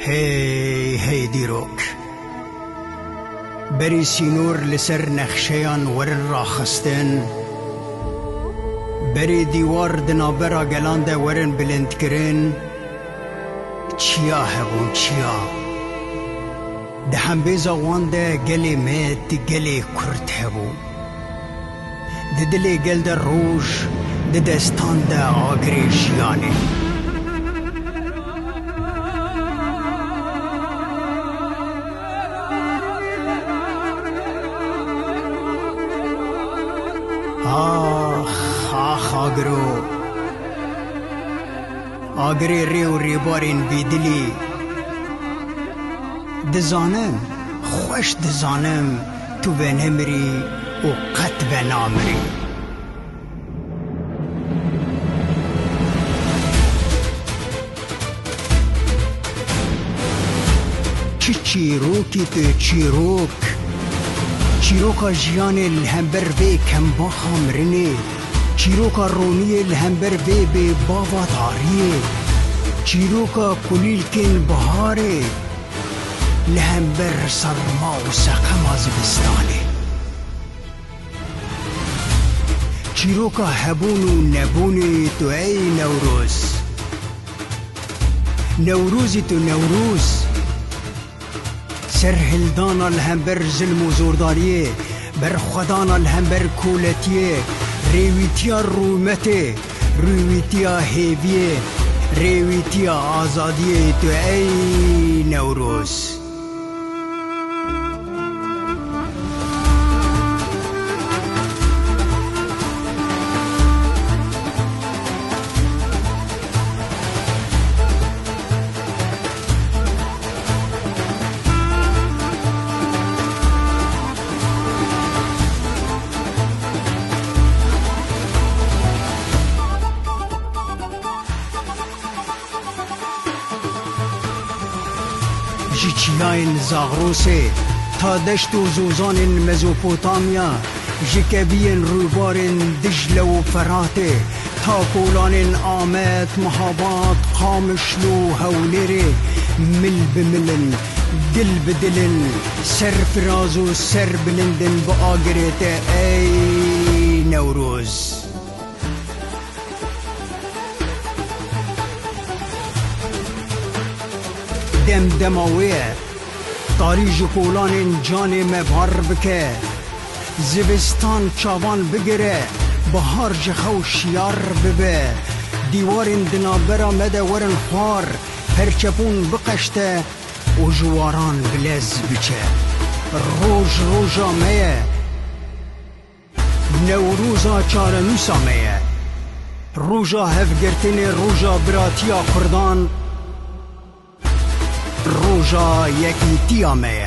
هی هی دیروک بری سینور لسر نخشیان ورن را خستن، بری دیوار دنابرا گلان ده ورن بلند کرن. چیا هبون چیا ده هم بیزا وان ده گلی میت گلی کرد هبون، ده دلی گل ده روش ده دستان ده آگری شیانه. آخ آگرو آگری ریو ریبارین بیدلی دزانم خوش دزانم تو به نمری و قط به نامری. چی چیروکی تو چیروک چیروکا جیان الهمبر بی کم با خامرنه، چیروکا رونی الهمبر بی بابا تاریه، چیروکا کلیل کن بهاره لهمبر سرما و سقم از بستانه. چیروکا هبون و نبونه تو ای نوروز، نوروزی تو نوروز سر هلدان الهمبر ظلم و زورداریه، بر خدان الهمبر کولتیه، ریویتیا رومته رویتیا هیویه، ریویتیا آزادیه تو ای نوروز. جی چیاین زاغروسه تا دشت و زوزان مزوپوتامیا، جی کبین روبارن دجله و فراته، تا کولان آمد محابات قامشلو هولره، مل بملن دل بدلن سر فراز و سر بلندن با آگرت ای نوروز. دم دماویه تاریج کولان جان مبهر بکه، زبستان چاوان بگیره بهار جخو شیار ببه، دیوارن دنابرا مده ورن خوار پرچپون بقشته و جواران بلز بچه. روژ روژا میه نوروزا چارنوسا میه، روژا هفگرتن روژا براتیا کردان، روژا یکی تیامه.